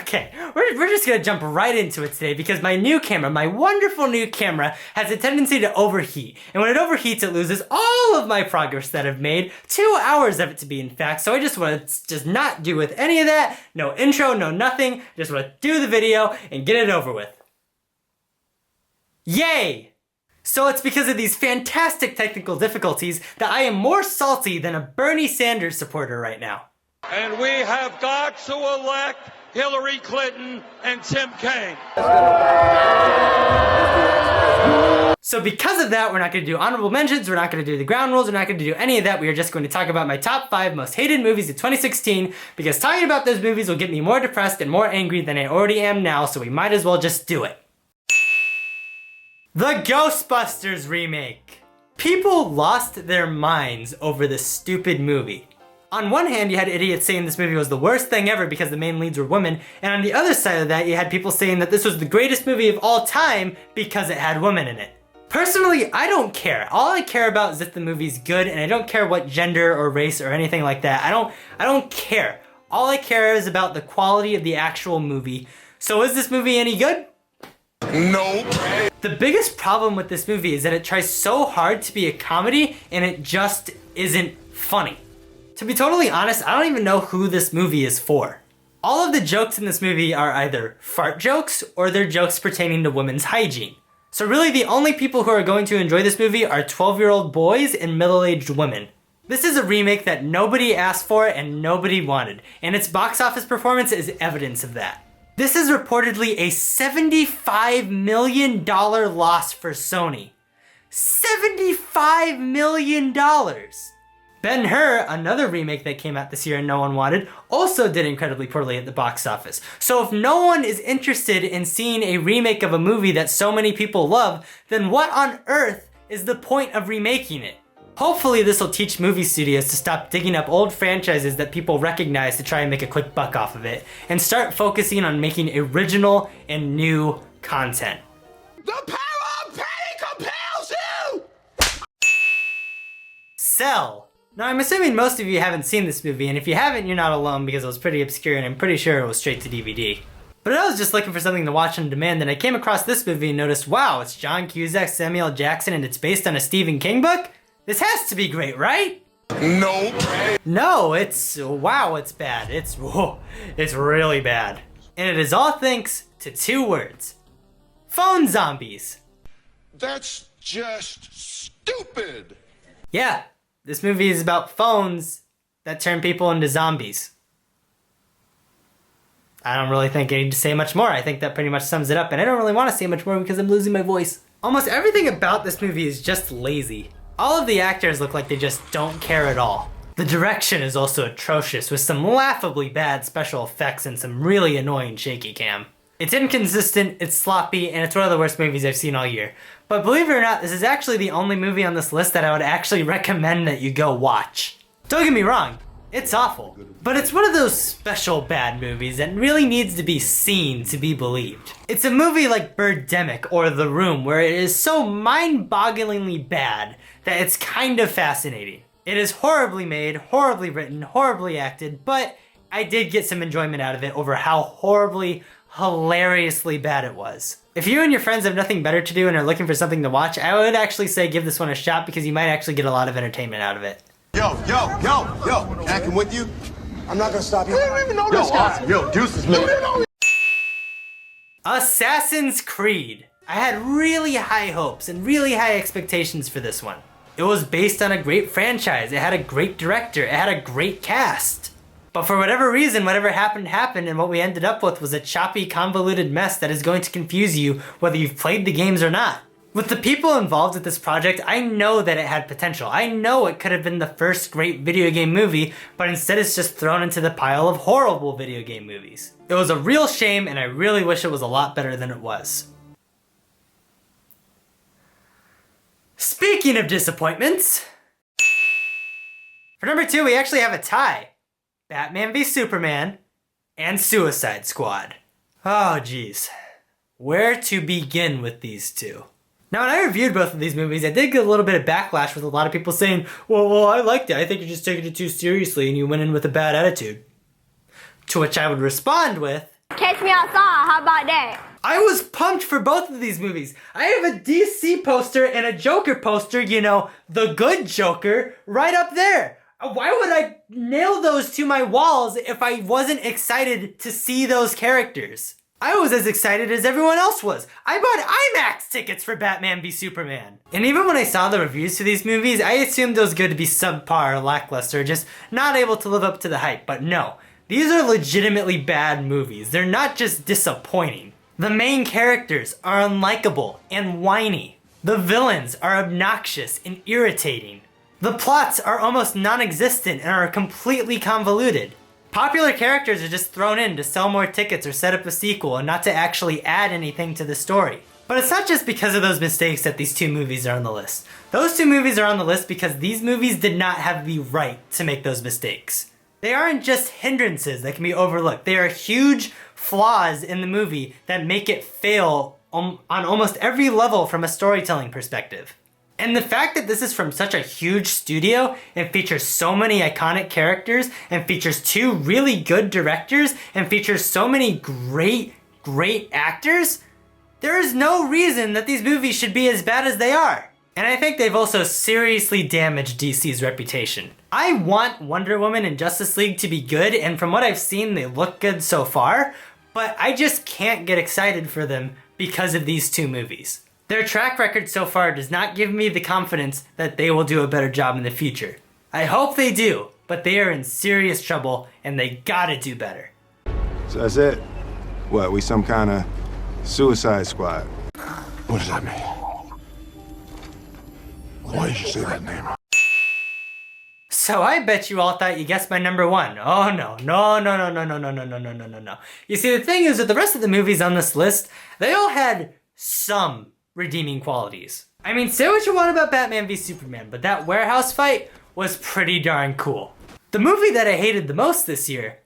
Okay, we're just gonna jump right into it today because my new camera, my wonderful new camera, has a tendency to overheat. And when it overheats, it loses all of my progress that I've made, 2 hours of it to be in fact, so I just wanna just not do with any of that, no intro, no nothing, just wanna do the video and get it over with. Yay! So it's because of these fantastic technical difficulties that I am more salty than a Bernie Sanders supporter right now. And we have got to elect Hillary Clinton and Tim Kaine. So because of that, we're not going to do honorable mentions, we're not going to do the ground rules, we're not going to do any of that. We are just going to talk about my top 5 most hated movies of 2016, because talking about those movies will get me more depressed and more angry than I already am now, so we might as well just do it. The Ghostbusters remake. People lost their minds over this stupid movie. On one hand, you had idiots saying this movie was the worst thing ever because the main leads were women, and on the other side of that, you had people saying that this was the greatest movie of all time because it had women in it. Personally, I don't care. All I care about is if the movie's good, and I don't care what gender or race or anything like that. I don't care. All I care is about the quality of the actual movie. So is this movie any good? Nope. The biggest problem with this movie is that it tries so hard to be a comedy, and it just isn't funny. To be totally honest, I don't even know who this movie is for. All of the jokes in this movie are either fart jokes or they're jokes pertaining to women's hygiene. So really the only people who are going to enjoy this movie are 12-year-old boys and middle-aged women. This is a remake that nobody asked for and nobody wanted, and its box office performance is evidence of that. This is reportedly a $75 million loss for Sony. $75 million! Ben-Hur, another remake that came out this year and no one wanted, also did incredibly poorly at the box office. So if no one is interested in seeing a remake of a movie that so many people love, then what on earth is the point of remaking it? Hopefully this will teach movie studios to stop digging up old franchises that people recognize to try and make a quick buck off of it, and start focusing on making original and new content. The power of pain compels you! Cell. Now I'm assuming most of you haven't seen this movie, and if you haven't, you're not alone because it was pretty obscure and I'm pretty sure it was straight to DVD. But I was just looking for something to watch on demand and I came across this movie and noticed, wow, it's John Cusack, Samuel L. Jackson, and it's based on a Stephen King book? This has to be great, right? Nope. No, wow, it's bad. It's really bad. And it is all thanks to 2 words. Phone zombies. That's just stupid. Yeah. This movie is about phones that turn people into zombies. I don't really think I need to say much more. I think that pretty much sums it up, and I don't really want to say much more because I'm losing my voice. Almost everything about this movie is just lazy. All of the actors look like they just don't care at all. The direction is also atrocious, with some laughably bad special effects and some really annoying shaky cam. It's inconsistent, it's sloppy, and it's one of the worst movies I've seen all year. But believe it or not, this is actually the only movie on this list that I would actually recommend that you go watch. Don't get me wrong, it's awful. But it's one of those special bad movies that really needs to be seen to be believed. It's a movie like Birdemic or The Room, where it is so mind-bogglingly bad that it's kind of fascinating. It is horribly made, horribly written, horribly acted, but I did get some enjoyment out of it over how horribly, hilariously bad it was. If you and your friends have nothing better to do and are looking for something to watch, I would actually say give this one a shot because you might actually get a lot of entertainment out of it. Yo, can I come with you? I'm not gonna stop you. You don't even know this guy. Yo, deuces, man. Assassin's Creed. I had really high hopes and really high expectations for this one. It was based on a great franchise, it had a great director, it had a great cast. But for whatever reason, whatever happened, and what we ended up with was a choppy, convoluted mess that is going to confuse you whether you've played the games or not. With the people involved with this project, I know that it had potential. I know it could have been the first great video game movie, but instead it's just thrown into the pile of horrible video game movies. It was a real shame, and I really wish it was a lot better than it was. Speaking of disappointments, for number 2, we actually have a tie. Batman v Superman and Suicide Squad. Oh geez, where to begin with these two? Now when I reviewed both of these movies, I did get a little bit of backlash with a lot of people saying, well, I liked it, I think you're just taking it too seriously and you went in with a bad attitude. To which I would respond with, Catch me outside, how about that? I was pumped for both of these movies. I have a DC poster and a Joker poster, you know, the good Joker, right up there. Why would I nail those to my walls if I wasn't excited to see those characters? I was as excited as everyone else was. I bought IMAX tickets for Batman v Superman. And even when I saw the reviews for these movies, I assumed those were going to be subpar or lackluster, just not able to live up to the hype. But no, these are legitimately bad movies. They're not just disappointing. The main characters are unlikable and whiny. The villains are obnoxious and irritating. The plots are almost non-existent and are completely convoluted. Popular characters are just thrown in to sell more tickets or set up a sequel and not to actually add anything to the story. But it's not just because of those mistakes that these two movies are on the list. Those two movies are on the list because these movies did not have the right to make those mistakes. They aren't just hindrances that can be overlooked. They are huge flaws in the movie that make it fail on almost every level from a storytelling perspective. And the fact that this is from such a huge studio and features so many iconic characters and features two really good directors and features so many great actors, there is no reason that these movies should be as bad as they are. And I think they've also seriously damaged DC's reputation. I want Wonder Woman and Justice League to be good, and from what I've seen, they look good so far, but I just can't get excited for them because of these two movies. Their track record so far does not give me the confidence that they will do a better job in the future. I hope they do, but they are in serious trouble and they gotta do better. So that's it? What, we some kind of suicide squad? What does that mean? Why did you say that name? So I bet you all thought you guessed my number one. Oh no. You see, the thing is that the rest of the movies on this list, they all had some redeeming qualities. I mean, say what you want about Batman v Superman, but that warehouse fight was pretty darn cool. The movie that I hated the most this year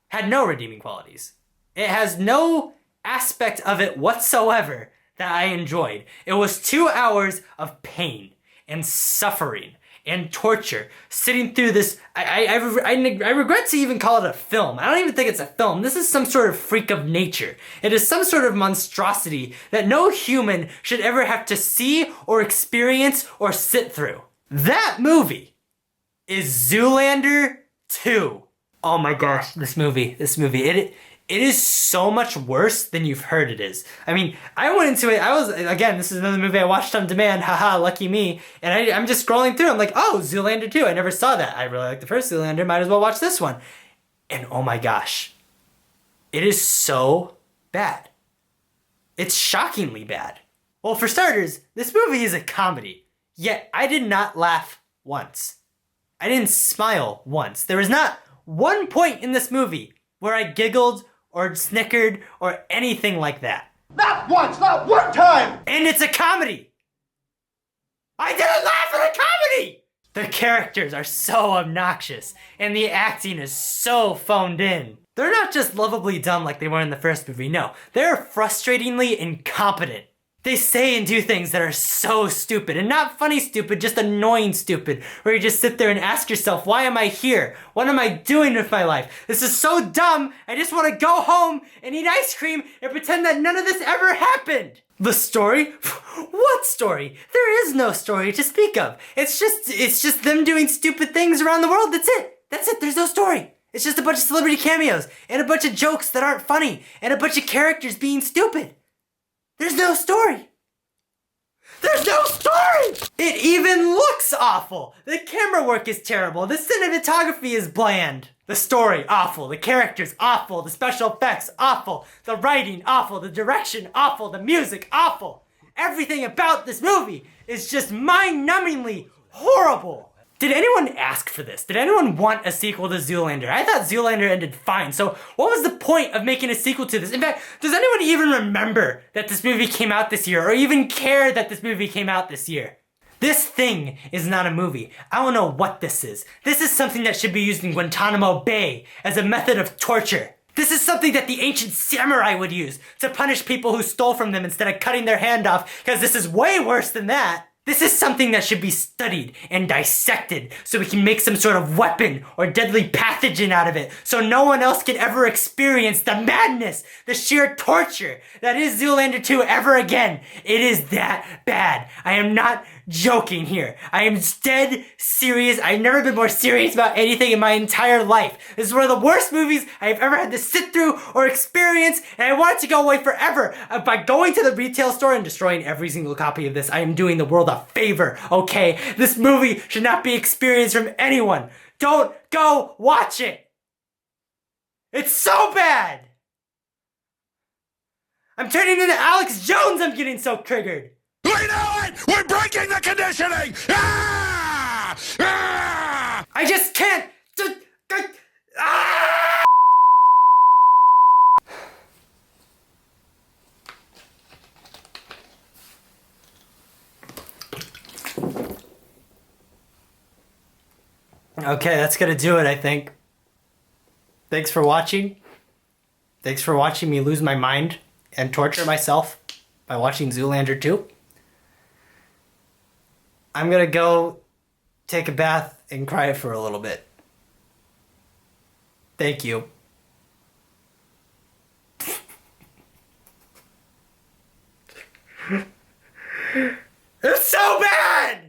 had no redeeming qualities. It has no aspect of it whatsoever that I enjoyed. It was 2 hours of pain and suffering and torture, sitting through this. I regret to even call it a film. I don't even think it's a film. This is some sort of freak of nature. It is some sort of monstrosity that no human should ever have to see or experience or sit through. That movie is Zoolander II. Oh my gosh, this movie. It is so much worse than you've heard it is. I mean, I went into it, this is another movie I watched on demand, haha, lucky me, and I'm just scrolling through, I'm like, oh, Zoolander 2, I never saw that. I really like the first Zoolander, might as well watch this one. And oh my gosh, it is so bad. It's shockingly bad. Well, for starters, this movie is a comedy, yet I did not laugh once. I didn't smile once. There was not one point in this movie where I giggled or snickered or anything like that. Not once, not one time! And it's a comedy! I didn't laugh at a comedy! The characters are so obnoxious, and the acting is so phoned in. They're not just lovably dumb like they were in the first movie, no. They're frustratingly incompetent. They say and do things that are so stupid, and not funny stupid, just annoying stupid, where you just sit there and ask yourself, why am I here? What am I doing with my life? This is so dumb, I just want to go home and eat ice cream and pretend that none of this ever happened. The story? What story? There is no story to speak of. It's just them doing stupid things around the world, that's it, there's no story. It's just a bunch of celebrity cameos, and a bunch of jokes that aren't funny, and a bunch of characters being stupid. There's no story. There's no story! It even looks awful. The camera work is terrible. The cinematography is bland. The story, awful. The characters, awful. The special effects, awful. The writing, awful. The direction, awful. The music, awful. Everything about this movie is just mind-numbingly horrible. Did anyone ask for this? Did anyone want a sequel to Zoolander? I thought Zoolander ended fine, so what was the point of making a sequel to this? In fact, does anyone even remember that this movie came out this year, or even care that this movie came out this year? This thing is not a movie. I don't know what this is. This is something that should be used in Guantanamo Bay as a method of torture. This is something that the ancient samurai would use to punish people who stole from them instead of cutting their hand off, because this is way worse than that. This is something that should be studied and dissected so we can make some sort of weapon or deadly pathogen out of it so no one else can ever experience the madness, the sheer torture that is Zoolander 2 ever again. It is that bad. I am not joking here. I am dead serious. I've never been more serious about anything in my entire life. This is one of the worst movies I've ever had to sit through or experience, and I want it to go away forever. By going to the retail store and destroying every single copy of this, I am doing the world a favor, okay? This movie should not be experienced from anyone. Don't go watch it. It's so bad. I'm turning into Alex Jones. I'm getting so triggered. We know it! We're breaking the conditioning! Ah! Ah! I just can't. Ah! Okay, that's gonna do it, I think. Thanks for watching. Thanks for watching me lose my mind and torture myself by watching Zoolander 2. I'm gonna go take a bath and cry for a little bit. Thank you. It's so bad!